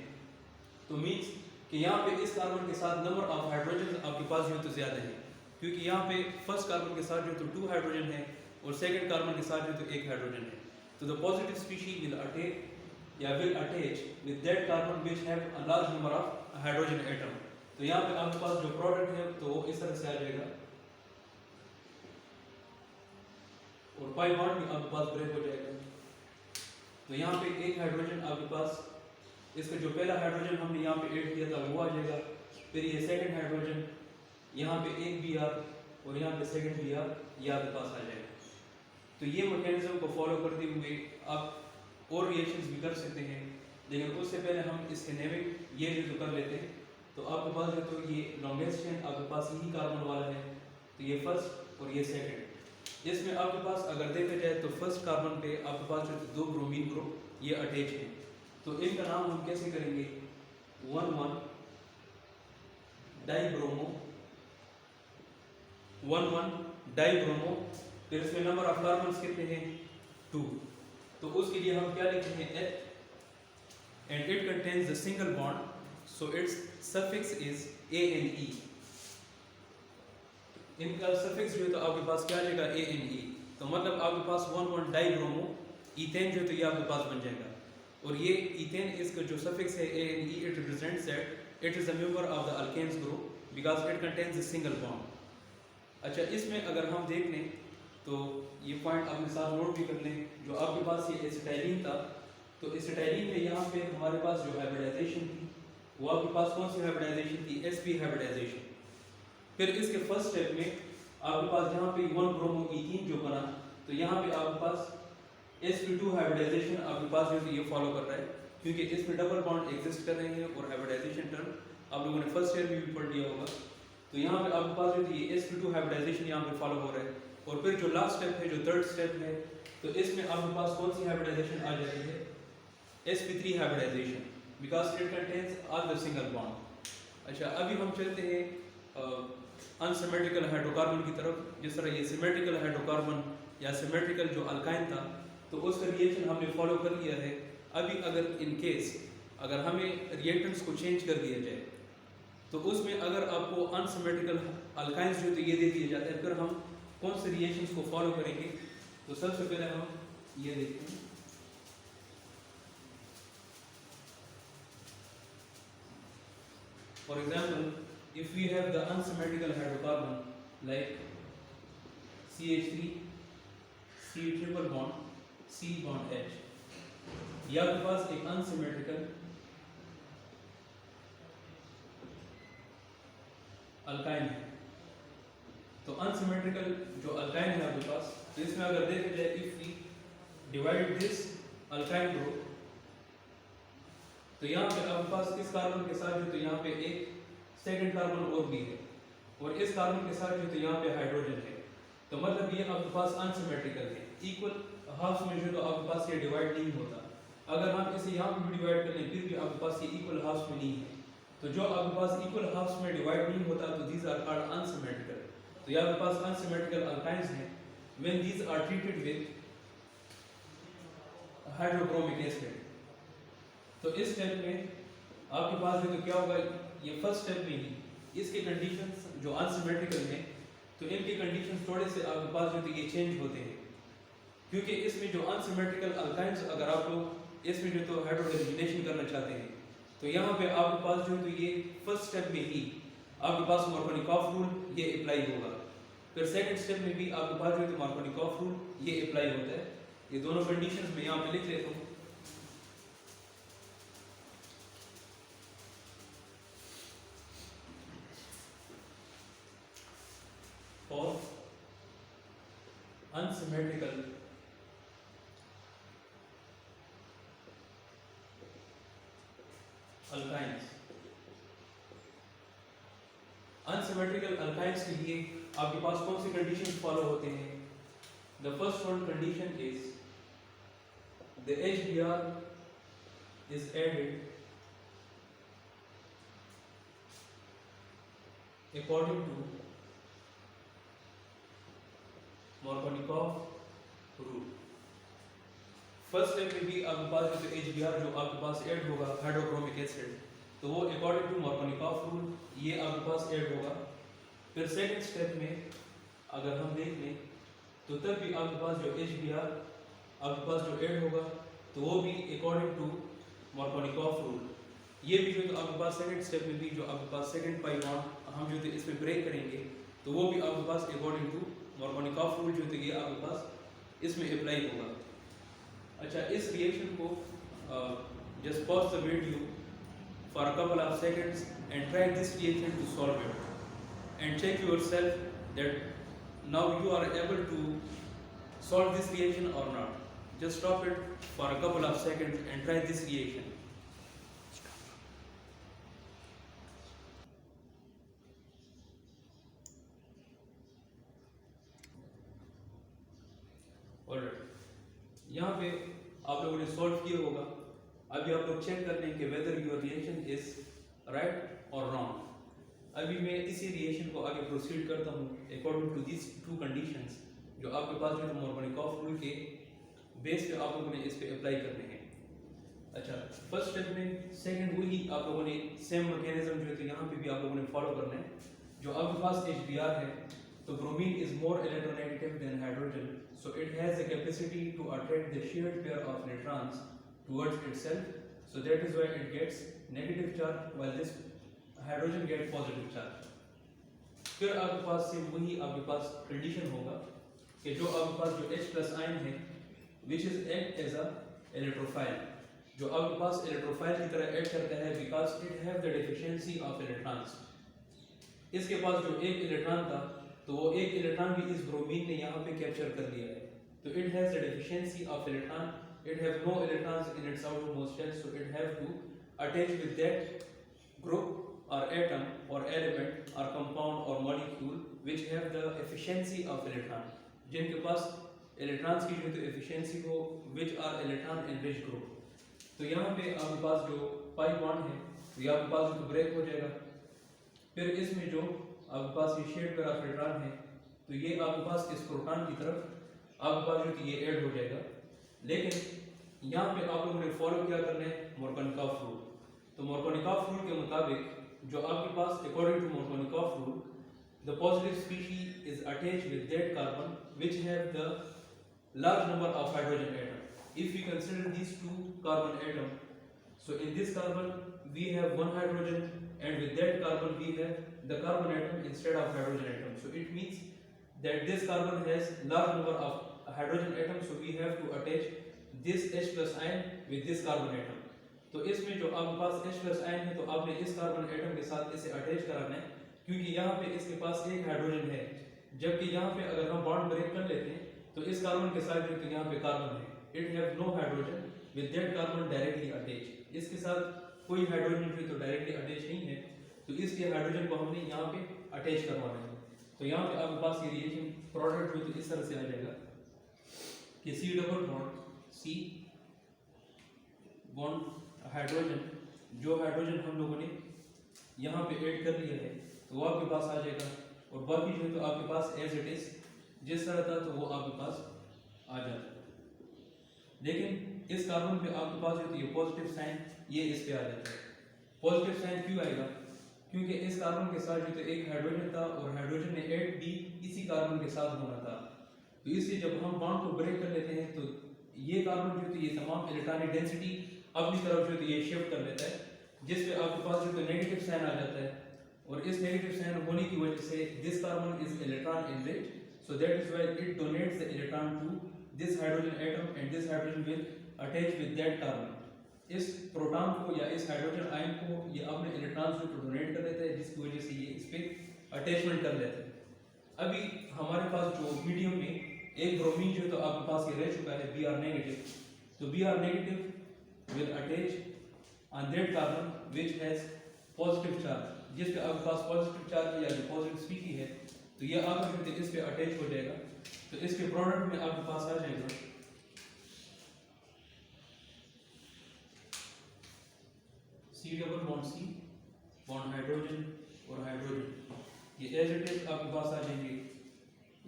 तो मीन्स कि यहाँ पे इस कार्बन के साथ नंबर ऑफ हाइड्रोजन आपके पास जो तो ज़्यादा है, क्योंकि यहाँ पे फर्स्ट कार्बन के साथ जो तो 2 हाइड्रोजन है और सेकंड कार्बन के साथ जो तो 1 हाइड्रोजन है। तो the positive species will attach with that carbon which have a large number of hydrogen atom. तो यहाँ पे आपके पास जो प्रोडक्ट है तो वो इस तरह से आ जाएगा और पाई बॉन्ड भी आपके पास ब्रेक हो जाएगा। तो यहाँ पे 1 हाइड्रोजन आपके पास, इसका जो पहला हाइड्रोजन हमने यहाँ पे ऐड किया था वो आ जाएगा, फिर ये सेकंड हाइड्रोजन यहाँ पे 1 Br और यहाँ पे सेकंड Br ये आपके पास आ जाएगा। तो ये मैकेनिज्म को फॉलो करते हुए आप और रिएक्शंस भी कर सकते हैं, लेकिन उससे पहले हम इसके नेमिंग ये जो कर लेते हैं। तो आपके पास जो तो ये लॉन्गेस्ट चेन आपके पास यही कार्बन वाला है, तो ये फर्स्ट और ये सेकंड। इसमें आपके पास अगर देखा जाए तो फर्स्ट कार्बन पे आपके पास जो 2 ब्रोमीन ग्रुप ये अटैच है, तो इनका नाम हम कैसे करेंगे, 1,1 डाइब्रोमो, 1,1 डाइब्रोमो। फिर इसमें नंबर ऑफ कार्बन्स कितने हैं, 2। तो उसके लिए हम क्या लिखते हैं, H and it contains the single bond, so its suffix is ANE। इनका सफिक्स जो है तो आपके पास क्या आ जाएगा, ANE। तो मतलब आपके पास 1,1 डाइब्रोमो ईथेन जो है तो ये आपके पास बन जाएगा। और ये ईथेन इसका जो सफिक्स है ANE, it represents that it is a member of the alkanes group because it contains a single bond। अच्छा, इसमें अगर हम देख लें तो ये पॉइंट अपने साथ नोट भी कर लें। जो आपके पास ये एसिटाइलिन था, तो एसिटाइलिन में यहाँ पे हमारे पास जो हाइब्रिडाइजेशन थी वो आपके पास कौन सी हाइब्रिडाइजेशन थी, sp हाइब्रिडाइजेशन। फिर इसके फर्स्ट स्टेप में आपके पास जहाँ पे 1 ब्रोमो ईथीन जो बना, तो यहाँ पे आपके पास sp2 हाइब्रिडाइजेशन आपके पास जो ये फॉलो कर रहा है, क्योंकि इसमें डबल बॉन्ड एग्जिस्ट कर रहे हैं और हाइब्रिडाइजेशन टर्म आप लोगों ने फर्स्ट ईयर में भी पढ़ लिया होगा। तो यहाँ पे आपके पास जो ये sp2 हाइब्रिडाइजेशन यहाँ पे फॉलो हो रहा है। और फिर जो लास्ट स्टेप है, जो थर्ड स्टेप है, तो इसमें आपके पास कौन सी हाइब्रिडाइजेशन आ जाती है, sp3 hybridisation, because it contains all the single bond. अच्छा, अभी हम चलते हैं अनसिमेट्रिकल हाइड्रोकार्बन की तरफ। जिस तरह ये सिमेट्रिकल हाइड्रोकार्बन या सिमेट्रिकल जो अल्काइन था तो उसका रिएक्शन हमने फॉलो कर लिया है। अभी अगर इन केस अगर हमें रिएक्टेंट्स को चेंज कर दिया जाए तो उसमें अगर आपको अनसिमेट्रिकल अल्काइंस जो तो ये दे दिए जाते हैं, फिर हम कौन से रिएक्शंस को फॉलो करेंगे। तो सबसे पहले हम ये देखते हैं, for example if we have the unsymmetrical hydrocarbon like CH3 C triple bond C bond H, या आपके पास एक unsymmetrical अल्काइन है। तो अनसिमेट्रिकल जो अल्काइन है आपके पास, तो इसमें अगर देखा जाए if we divide this alkyne group, तो यहाँ पे आपके पास इस कार्बन के साथ जो तो यहाँ पे एक सेकंड कार्बन और भी है और इस कार्बन के साथ जो तो यहाँ पे हाइड्रोजन है। तो मतलब ये आपके पास अनसिमेट्रिकल है, इक्वल हाफ में जो तो आपके पास ये डिवाइड नहीं होता। अगर हम इसे यहाँ पे भी डिवाइड कर लें फिर भी आपके पास ये इक्वल हाफ में नहीं है। तो जो आपके पास इक्वल हाफ्स में डिवाइड नहीं होता तो दीज आर कॉल्ड अनसिमेट्रिकल। तो यहाँ आपके पास अनसिमेट्रिकल अल्काइंस हैं when these are treated with hydrobromic acid. तो इस स्टेप में आपके पास जो तो क्या होगा, ये फर्स्ट स्टेप में ही इसके कंडीशंस जो अनसिमेट्रिकल हैं तो इनके कंडीशंस थोड़े से आपके पास जो तो ये चेंज होते हैं, क्योंकि इसमें जो अनसिमेट्रिकल अल्काइंस अगर आप लोग इसमें जो तो हाइड्रोजनेशन करना चाहते हैं तो यहाँ पे आपके पास जो तो ये फर्स्ट स्टेप में ही आपके पास मार्कोनिकॉफ रूल ये अप्लाई होगा। फिर सेकंड स्टेप में भी आपके पास जो है मार्कोनिकॉफ रूल ये अप्लाई होता है। ये दोनों कंडीशंस में यहाँ पे लिख लेता हूँ। और unsymmetrical alkynes, अनसिमेट्रिकल अल्काइंस के लिए आपके पास कौन सी कंडीशंस फॉलो होते हैं? The first one condition is the HBr is added according to Markovnikov rule। First step में भी आपके पास जो HBr जो आपके पास ऐड होगा हाइड्रोक्रोमिक एसिड, तो वो अकॉर्डिंग टू मार्कोनिकॉफ रूल ये आपके पास ऐड होगा। फिर सेकंड स्टेप में अगर हम देख लें तो तब भी आपके पास जो HBr आपके पास जो ऐड होगा तो वो भी अकॉर्डिंग टू मार्कोनिकॉफ रूल। ये भी जो तो आपके पास सेकंड स्टेप में भी जो आपके पास सेकंड पाई बॉन्ड हम जो इसमें ब्रेक करेंगे तो वो भी आपके पास अकॉर्डिंग टू मार्कोनिकॉफ रूल जो तो ये आपके पास इसमें अप्लाई होगा। अच्छा, इस रिएक्शन को just pause the video for a couple of seconds and try this reaction to solve it and check yourself that now you are able to solve this reaction or not. Just stop it for a couple of seconds and try this reaction. Alright, यहाँ पे आप लोगों ने solve किया होगा। अभी आप लोग चेक कर लें कि whether your reaction is right और रॉन्ग। अभी मैं इसी रिएक्शन को आगे प्रोसीड करता हूँ according to this two conditions जो आपके पास जो है मार्कोनिकॉफ रूल के बेस पे आप लोगों ने इस पे अप्लाई करने हैं। अच्छा, फर्स्ट स्टेप में सेकंड वही आप लोगों ने सेम मैकेनिज्म जो है यहाँ पे भी आप लोगों ने फॉलो करना है। जो आपके पास HBr है तो bromine is more electronegative than hydrogen, so it has the capacity to attract the shared pair of neutrons towards itself, so that is why it gets negative charge while this hydrogen get positive charge। फिर आपके पास से वही आपके पास condition होगा कि जो आपके पास जो H+ आयन है which is act as a electrophile, जो आपके पास इलेक्ट्रोफाइल की तरह एक्ट करता है because it have the deficiency of electrons। इसके पास जो एक इलेक्ट्रॉन था तो वो एक इलेक्ट्रॉन भी इस ब्रोमीन ने यहाँ पे कैप्चर कर लिया है, तो it has the deficiency of electron, it have no electrons in its outermost shell, so it have to attach with that group or atom or element or compound or molecule which have the efficiency of electron, जिनके पास electrons की जो efficiency हो which are electron enriched group। तो यहाँ पे आपके पास जो पाई बॉन्ड है तो ये आपके पास जो ब्रेक हो जाएगा। फिर इसमें जो आपके पास ये शेड पेयर ऑफ इलेक्ट्रॉन है तो ये आपके पास इस प्रोटॉन की तरफ आपके पास जो ये ऐड हो जाएगा। लेकिन यहाँ पे आप लोगों ने फॉलो क्या करना है मार्कोनिकॉफ रूल। तो मार्कोनिकॉफ रूल के मुताबिक जो आपके पास according to Markovnikov rule the positive species is attached with that carbon which have the large number of hydrogen atom। if we consider these two carbon atom, so in this carbon we have one hydrogen and with that carbon we have the carbon atom instead of hydrogen atom, so it means that this carbon has large number of hydrogen atom, so we have to attach this H+ ion with this carbon atom। तो इसमें जो आपके पास H+ ion है तो आपने इस carbon atom के साथ इसे अटैच कराना है क्योंकि यहाँ पे इसके पास एक हाइड्रोजन है, जबकि यहाँ पे अगर हम बॉन्ड ब्रेक कर लेते हैं तो इस कार्बन के साथ जो तो यहाँ पे कार्बन है it have no hydrogen with that carbon directly attach, इसके साथ कोई हाइड्रोजन जो तो डायरेक्टली अटैच नहीं है, तो इसके हाइड्रोजन को हमने यहाँ पे अटैच करवाना है। तो यहाँ पे आपके पास ये रिएक्शन प्रोडक्ट जो तो इस तरह से आ जाएगा कि C double bond C bond hydrogen, जो हाइड्रोजन हम लोगों ने यहाँ पे ऐड कर लिया है तो वो आपके पास आ जाएगा और बाकी जो है तो आपके पास एज इट इज जिस तरह था तो वो आपके पास आ जाता है। लेकिन इस कार्बन पे आपके पास जो है ये पॉजिटिव साइन ये इस पे आ जाता है। पॉजिटिव साइन क्यों आएगा? क्योंकि इस कार्बन के साथ जो तो एक हाइड्रोजन था और हाइड्रोजन ने ऐड भी इसी कार्बन के साथ होना था, तो इसलिए जब हम बॉन्ड को ब्रेक कर लेते हैं तो ये कार्बन जो तो ये तमाम इलेक्ट्रॉनिक डेंसिटी अपनी तरफ जो तो ये शिफ्ट कर लेता है, जिसपे आपके पास जो तो नेगेटिव साइन आ जाता है और इस नेगेटिव साइन होने की वजह से this carbon is electron enrich, so that is why it donates the electron to this hydrogen atom and this hydrogen will attach with that carbon. इस प्रोटॉन को या इस हाइड्रोजन आयन को ये अपने इलेक्ट्रॉन्स को डोनेट कर देता है, जिसकी वजह से ये इस पे अटैचमेंट कर लेते हैं। अभी हमारे पास जो मीडियम में एक ब्रोमीन जो तो आपके पास ये रह चुका है Br नेगेटिव, तो Br negative will attach on that carbon which has positive charge, जिस पे आपके पास पॉजिटिव चार्ज है या जो पॉजिटिव स्पीकी है, तो ये आकर इस पे अटैच हो जाएगा। तो इसके प्रोडक्ट में आपके पास आ जाएगा C double bond C bond hydrogen और हाइड्रोजन, ये एज इट इज आपके पास आ जाएंगे।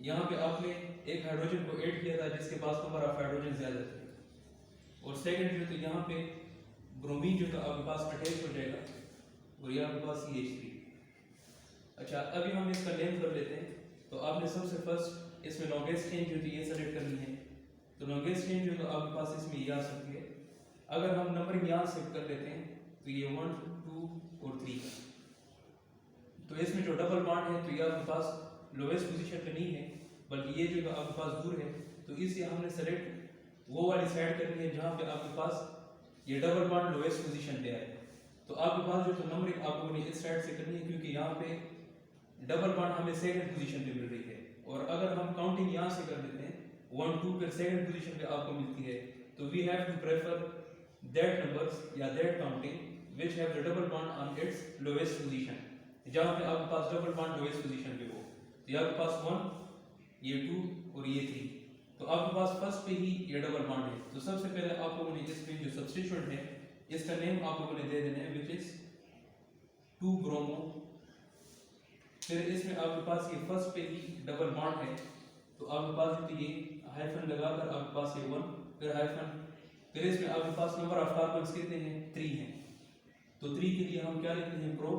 यहाँ पे आपने एक हाइड्रोजन को ऐड किया था जिसके पास नंबर ऑफ हाइड्रोजन ज्यादा थे, और सेकंड जो तो यहाँ पे ब्रोमीन जो तो आपके पास अटैच हो जाएगा और ये आपके पास CH3। अच्छा, अभी हम इसका नेम कर लेते हैं। तो आपने सबसे फर्स्ट इसमें लॉन्गेस्ट चेन जो थी ये सेलेक्ट करनी है, तो लॉन्गेस्ट चेन जो तो आपके पास इसमें ये आ सकती है। अगर हम नंबर यहाँ सेट कर लेते हैं तो ये 1 2 और 3, तो इसमें जो डबल बॉन्ड है तो ये आपके पास लोवेस्ट पोजीशन पे नहीं है, बल्कि ये जो आपके पास दूर है, तो इसलिए हमने सेलेक्ट वो वाली साइड करनी है जहाँ पे आपके पास ये डबल बॉन्ड लोवेस्ट पोजीशन पे आए। तो आपके पास जो तो नंबरिंग आपको इस साइड से करनी है, क्योंकि यहाँ पे डबल बॉन्ड हमें सेकंड पोजीशन पे मिल रही है, और अगर हम काउंटिंग यहाँ से कर लेते हैं 1 2 फिर सेकंड पोजीशन पे आपको मिलती है, तो we have to prefer that numbers या that counting which have the double bond on its lowest position, जहाँ पे आपके पास डबल बॉन्ड लोवेस्ट पोजीशन पे हो। तो ये आपके पास 1 ये 2 और ये 3, तो आपके पास फर्स्ट पे ही ये डबल बॉन्ड है। तो सबसे पहले आप लोगों ने इसमें जो सब्स्टिट्यूएंट है इसका नेम आप लोगों ने दे देना है which is 2 ब्रोमो। फिर इसमें आपके पास ये फर्स्ट पे ही डबल बॉन्ड है, तो आपके पास ये हाइफन लगाकर आपके पास ये 1 फिर हाइफन, फिर इसमें आपके पास नंबर ऑफ कार्बन्स कितने हैं 3 हैं, तो 3 के लिए हम क्या लिखते हैं प्रो।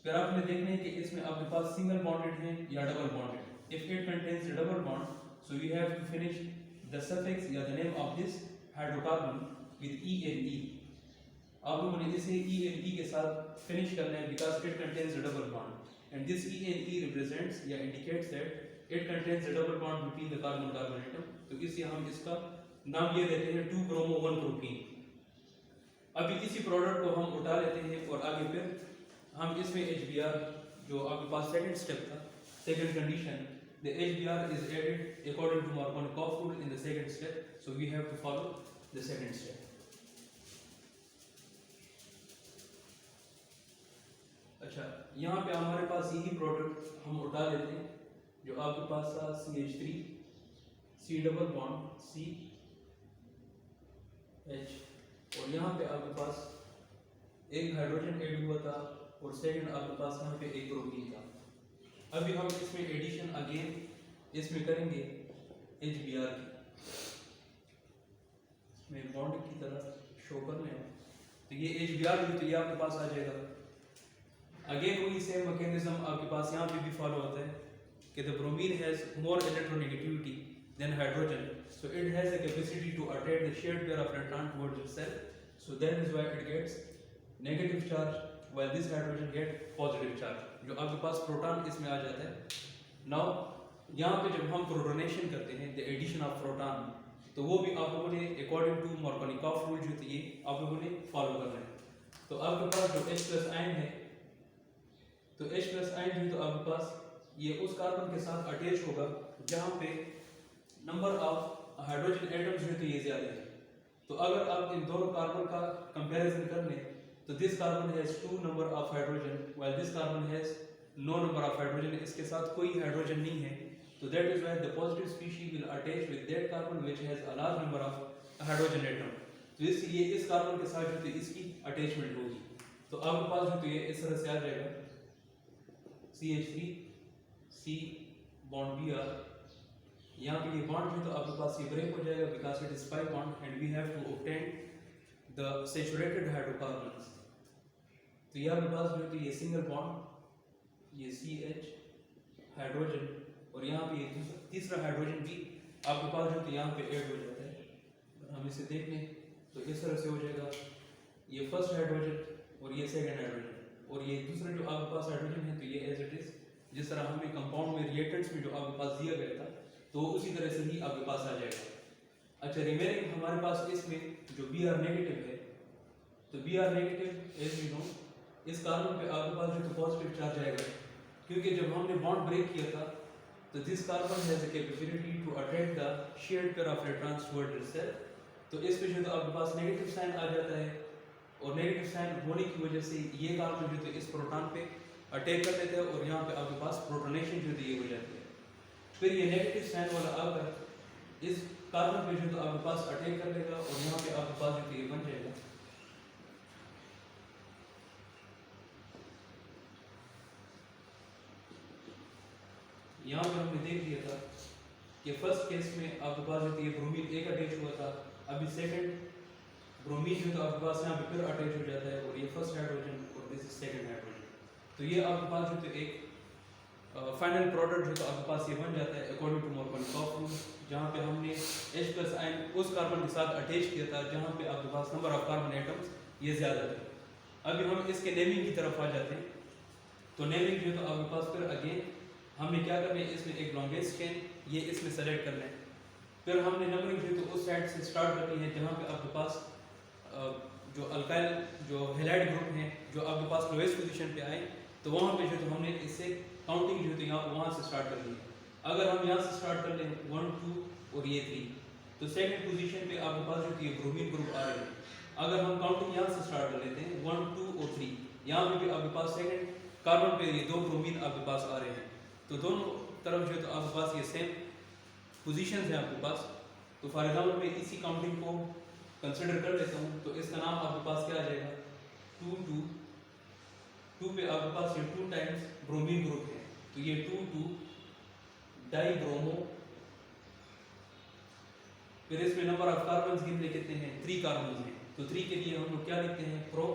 फिर आपने देखना है कि इसमें आपके पास सिंगल बॉन्डेड है या double bonded. If it contains the double bond, so we have to finish the suffix या the name of this hydrocarbon with ENE। आप लोगों ने इसे ENE के साथ फिनिश करना है because it contains the double bond, and this ENE represents या indicates that it contains the double bond between the carbon carbon atom. तो इसलिए हम इसका नाम ये देते हैं 2 ब्रोमो 1 प्रोटीन। अभी इसी प्रोडक्ट को हम उठा लेते हैं और आगे फिर हम इसमें HBr जो आपके पास सेकंड स्टेप था, second condition, the HBr is added according to Markovnikov rule in the second step, so we have to follow the second step। अच्छा, यहाँ पे हमारे पास यही प्रोडक्ट हम उठा लेते हैं जो आपके पास था CH3 C double bond C H, और यहाँ पे आपके पास एक हाइड्रोजन ऐड हुआ था और सेकंड आपके पास यहाँ पे एक प्रोटीन था। अभी हम इसमें एडिशन अगेन इसमें करेंगे HBr की, इसमें बॉन्ड की तरह शो करने हैं, तो ये HBr भी तो ये आपके पास आ जाएगा। अगेन वही सेम मैकेनिज्म आपके पास यहाँ पे भी फॉलो होता है कि the bromine has more electronegativity than hydrogen, so it has the capacity to attract the shared pair of electron towards itself, so that is why it gets negative charge while this hydrogen get positive charge, जो आपके पास proton इसमें आ जाता है। Now यहाँ पे जब हम protonation करते हैं द एडिशन ऑफ प्रोटॉन, तो वो भी आप लोगों ने अकॉर्डिंग टू मार्कोनिकॉफ रूल जो ये आप लोगों ने फॉलो करना है। तो आपके पास जो H+ आयन है, तो H+ आयन जो तो आपके पास ये उस कार्बन के साथ अटैच होगा जहाँ पे नंबर ऑफ हाइड्रोजन एटम्स जो तो ये ज्यादा है। तो अगर आप इन दोनों कार्बन का कंपैरिजन कर लें, तो this carbon has 2 number of hydrogen while this carbon has no number of hydrogen, इसके साथ कोई हाइड्रोजन नहीं है, तो that is why the positive species will attach with that carbon which has a large number of hydrogen atom, तो इसलिए इस carbon के साथ जो तो इसकी अटैचमेंट होगी। तो आपके पास जो तो ये इस तरह से आ जाएगा CH3 C बॉन्ड Br, यहाँ पे ये बॉन्ड जो तो आपके पास ये ब्रेक हो जाएगा because it is pi bond and we have to obtain the saturated hydrocarbons. तो ये आपके पास जो तो ये सिंगल बॉन्ड ये CH हाइड्रोजन और यहाँ पे ये तीसरा हाइड्रोजन भी आपके पास जो तो यहाँ पे ऐड हो जाता है। हम इसे देख लें तो इस तरह से हो जाएगा, ये फर्स्ट हाइड्रोजन और ये सेकंड हाइड्रोजन, और ये दूसरा जो आपके पास हाइड्रोजन है तो ये एज इट इज जिस तरह हमें कंपाउंड में रिएक्टेंट्स में जो आपके पास दिया गया था तो उसी तरह से ही आपके पास आ जाएगा। अच्छा, रिमेनिंग हमारे पास इसमें जो Br नेगेटिव है तो Br negative as you know इस कार्बन पे आपके पास जो तो पॉजिटिव चार्ज आएगा, क्योंकि जब हमने बॉन्ड ब्रेक किया था तो this carbon has a capability to attract the shared pair of electrons towards itself. तो इस पे जो तो आपके पास नेगेटिव साइन आ जाता है और नेगेटिव साइन होने की वजह से ये कार्बन जो तो इस प्रोटॉन पे अटैक कर लेते हैं और यहाँ पे आपके पास प्रोटोनेशन जो तो ये हो जाती है। फिर ये नेगेटिव साइन वाला आकर इस कार्बन पे जो तो आपके पास अटैक कर लेगा और यहाँ पे आपके पास जो तो ये बन जाएगा। यहाँ पे हमने देख लिया था कि फर्स्ट केस में आपके पास जो तो ये ब्रोमीन एक अटैच हुआ था, अभी सेकंड ब्रोमीन जो तो आपके पास यहाँ पे फिर अटैच हो जाता है और ये फर्स्ट हाइड्रोजन और दिस इज सेकंड हाइड्रोजन। तो ये आपके पास जो तो एक फाइनल प्रोडक्ट जो तो आपके पास ये बन जाता है अकॉर्डिंग टू मार्कोनिकॉफ रूल, जहाँ पे हमने H+ आयन उस कार्बन के साथ अटैच किया था जहाँ पे आपके पास नंबर ऑफ कार्बन एटम्स ये ज़्यादा थे। अभी हम इसके नेमिंग की तरफ आ जाते हैं। तो नेमिंग जो तो आपके पास फिर अगेन हमने क्या करना है, इसमें एक लॉन्गेस्ट चेन ये इसमें सेलेक्ट करना है। फिर हमने नंबरिंग जो तो उस साइड से स्टार्ट करनी है जहाँ पे आपके पास जो अल्काइल जो हेलाइड ग्रुप हैं जो आपके पास लोएस्ट पोजीशन पे आए तो वहाँ पे जो तो हमने इससे काउंटिंग जो तो यहाँ वहाँ से स्टार्ट कर ली। अगर हम यहाँ से स्टार्ट कर लें 1 2 और ये 3 तो सेकंड पोजीशन पे आपके पास जो ये ब्रोमीन ग्रुप आ रहे हैं। अगर हम काउंटिंग यहाँ से स्टार्ट कर लेते हैं 1 2 और 3 यहाँ पे भी आपके पास सेकंड कार्बन पे ये 2 ब्रोमीन आपके पास आ रहे हैं। तो दोनों तरफ जो तो आपके पास ये सेम पोजीशंस हैं आपके पास। तो फॉर एग्जाम्पल मैं इसी काउंटिंग को कंसिडर कर लेता हूँ तो इसका नाम आपके पास क्या आ जाएगा 2 2 2 पे आपके पास ये 2 टाइम्स ब्रोमीन ग्रुप है तो ये 2 2 डाई ब्रोमो। फिर इसमें नंबर ऑफ कार्बन्स गिनने कितने हैं 3 कार्बन्स हैं तो 3 के लिए हम लोग क्या लिखते हैं प्रो।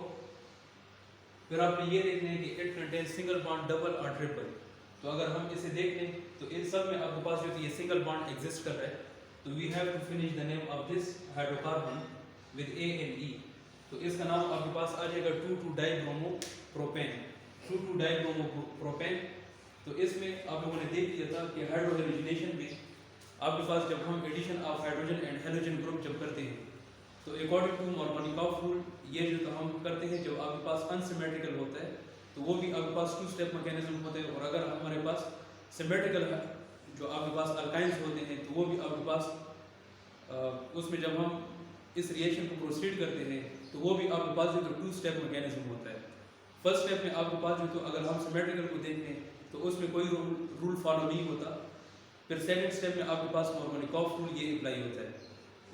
फिर आपने ये देखना है कि it contains single bond double और ट्रिपल। तो अगर हम इसे देख लें तो इन सब में आपके पास जो ये सिंगल बॉन्ड एग्जिस्ट कर रहा है तो we have to finish the name of this hydrocarbon with A and E। तो इसका नाम आपके पास आ जाएगा 2 die bromo propane 2 die bromo propane. तो इसमें आप लोगों ने देख लिया था कि हाइड्रोजनेशन में आपके पास जब हम addition of hydrogen and halogen group जब करते हैं तो अकॉर्डिंग टू मार्कोनिकॉफ रूल ये जो तो हम करते हैं जब आपके पास अनसिमेट्रिकल होता है तो वो भी आपके पास 2 स्टेप मैकेनिज्म होते हैं। और अगर हमारे पास सिमेट्रिकल जो आपके पास अल्काइंस होते हैं तो वो भी आपके पास उसमें जब हम इस रिएक्शन को प्रोसीड करते हैं तो वो भी आपके पास जो तो 2 स्टेप मैकेनिज्म होता है। फर्स्ट स्टेप में आपके पास जो तो अगर हम सिमेट्रिकल को देखें तो उसमें कोई रूल फॉलो नहीं होता। फिर सेकंड स्टेप में आपके पास मार्कोनिकॉफ रूल ये अप्लाई होता है।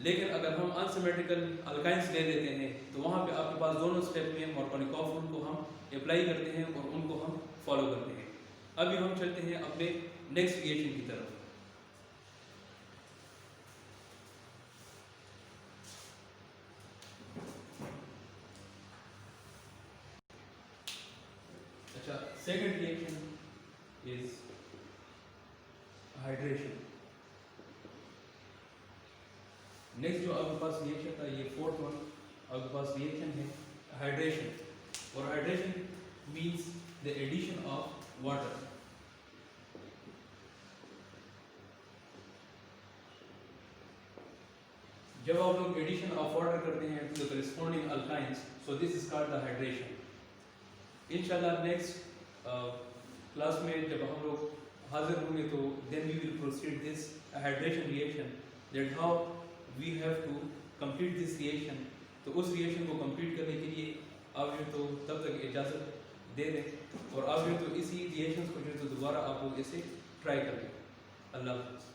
लेकिन अगर हम अनसिमेट्रिकल अल्काइंस ले लेते हैं तो वहाँ पे आपके पास दोनों स्टेप में मार्कोनिकॉफ रूल को हम अप्लाई करते हैं और उनको हम फॉलो करते हैं। अभी हम चलते हैं अपने नेक्स्ट रिएक्शन की तरफ। अच्छा, second reaction is hydration. Next जो आपके पास रिएक्शन था ये फोर्थ वन आपके पास रिएक्शन है हाइड्रेशन। और hydration means the addition of water. जब आप लोग एडिशन ऑफ वाटर करते हैं to the corresponding alkynes so this is called the hydration. इंशाल्लाह नेक्स्ट क्लास में जब हम लोग हाजिर होंगे तो then we will proceed this hydration reaction that how we have to complete this reaction. तो उस रिएक्शन को कंप्लीट करने के लिए आप जो तो तब तक इजाज़त दे दें और आप जो तो इसी रिएक्शंस को जो तो दोबारा आप लोग इसे ट्राई करें। अल्लाह हाफ़िज़।